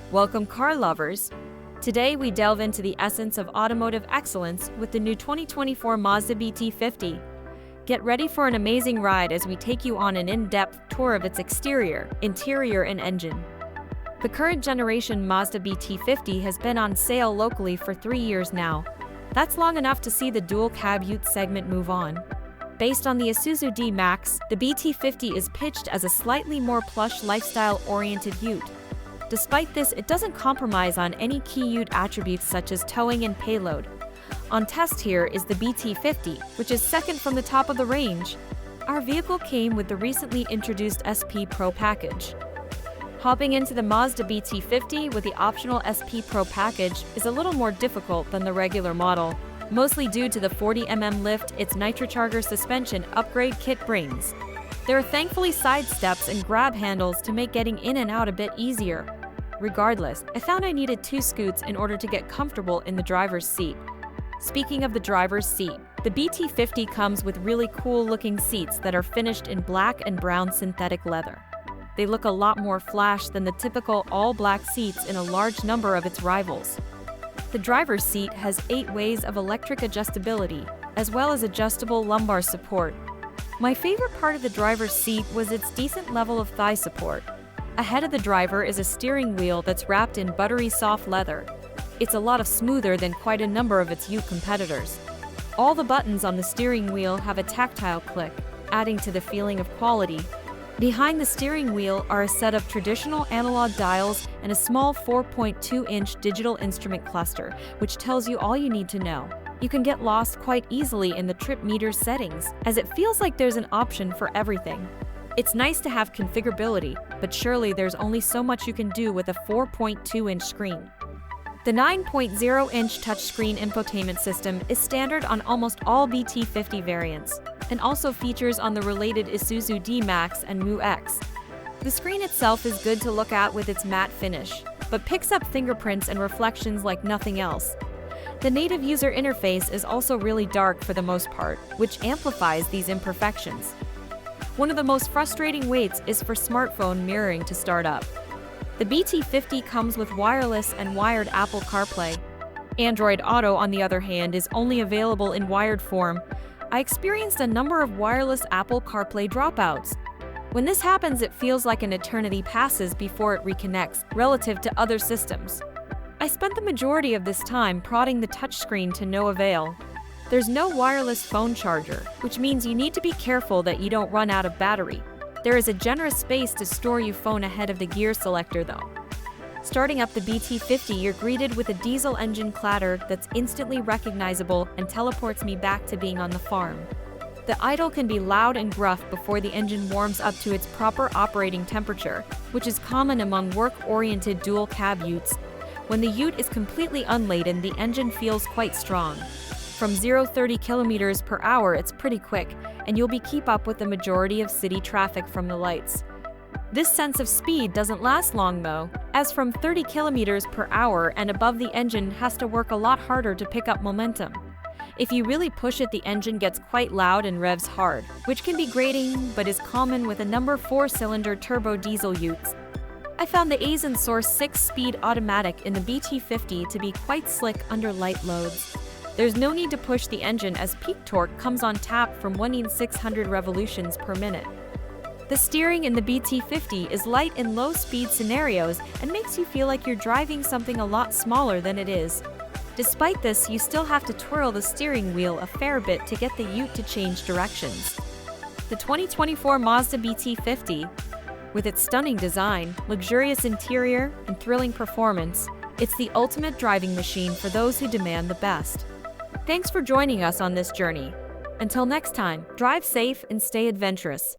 Welcome, car lovers! Today we delve into the essence of automotive excellence with the new 2024 Mazda BT-50. Get ready for an amazing ride as we take you on an in-depth tour of its exterior, interior, and engine. The current generation Mazda BT-50 has been on sale locally for 3 years now. That's long enough to see the dual-cab ute segment move on. Based on the Isuzu D-Max, the BT-50 is pitched as a slightly more plush lifestyle-oriented ute. Despite this, it doesn't compromise on any key ute attributes such as towing and payload. On test here is the BT-50, which is second from the top of the range. Our vehicle came with the recently introduced SP Pro package. Hopping into the Mazda BT-50 with the optional SP Pro package is a little more difficult than the regular model, mostly due to the 40mm lift its Nitrocharger suspension upgrade kit brings. There are thankfully side steps and grab handles to make getting in and out a bit easier. Regardless, I found I needed 2 scoots in order to get comfortable in the driver's seat. Speaking of the driver's seat, the BT-50 comes with really cool-looking seats that are finished in black and brown synthetic leather. They look a lot more flash than the typical all-black seats in a large number of its rivals. The driver's seat has 8 ways of electric adjustability, as well as adjustable lumbar support. My favorite part of the driver's seat was its decent level of thigh support. Ahead of the driver is a steering wheel that's wrapped in buttery soft leather. It's a lot smoother than quite a number of its ute competitors. All the buttons on the steering wheel have a tactile click, adding to the feeling of quality. Behind the steering wheel are a set of traditional analog dials and a small 4.2-inch digital instrument cluster, which tells you all you need to know. You can get lost quite easily in the trip meter settings, as it feels like there's an option for everything. It's nice to have configurability, but surely there's only so much you can do with a 4.2-inch screen. The 9.0-inch touchscreen infotainment system is standard on almost all BT-50 variants, and also features on the related Isuzu D-Max and Mu-X. The screen itself is good to look at with its matte finish, but picks up fingerprints and reflections like nothing else. The native user interface is also really dark for the most part, which amplifies these imperfections. One of the most frustrating waits is for smartphone mirroring to start up. The BT-50 comes with wireless and wired Apple CarPlay. Android Auto, on the other hand, is only available in wired form. I experienced a number of wireless Apple CarPlay dropouts. When this happens, it feels like an eternity passes before it reconnects, relative to other systems. I spent the majority of this time prodding the touchscreen to no avail. There's no wireless phone charger, which means you need to be careful that you don't run out of battery. There is a generous space to store your phone ahead of the gear selector though. Starting up the BT-50, you're greeted with a diesel engine clatter that's instantly recognizable and teleports me back to being on the farm. The idle can be loud and gruff before the engine warms up to its proper operating temperature, which is common among work-oriented dual-cab utes. When the ute is completely unladen, the engine feels quite strong. From 0-30 kilometers per hour, it's pretty quick, and you'll keep up with the majority of city traffic from the lights. This sense of speed doesn't last long though, as from 30 kilometers per hour and above, the engine has to work a lot harder to pick up momentum. If you really push it, the engine gets quite loud and revs hard, which can be grating but is common with a number 4-cylinder turbo diesel utes. I found the Aisin Source 6-speed automatic in the BT-50 to be quite slick under light loads. There's no need to push the engine as peak torque comes on tap from 1,600 revolutions per minute. The steering in the BT-50 is light in low-speed scenarios and makes you feel like you're driving something a lot smaller than it is. Despite this, you still have to twirl the steering wheel a fair bit to get the ute to change directions. The 2024 Mazda BT-50, with its stunning design, luxurious interior, and thrilling performance, it's the ultimate driving machine for those who demand the best. Thanks for joining us on this journey. Until next time, drive safe and stay adventurous.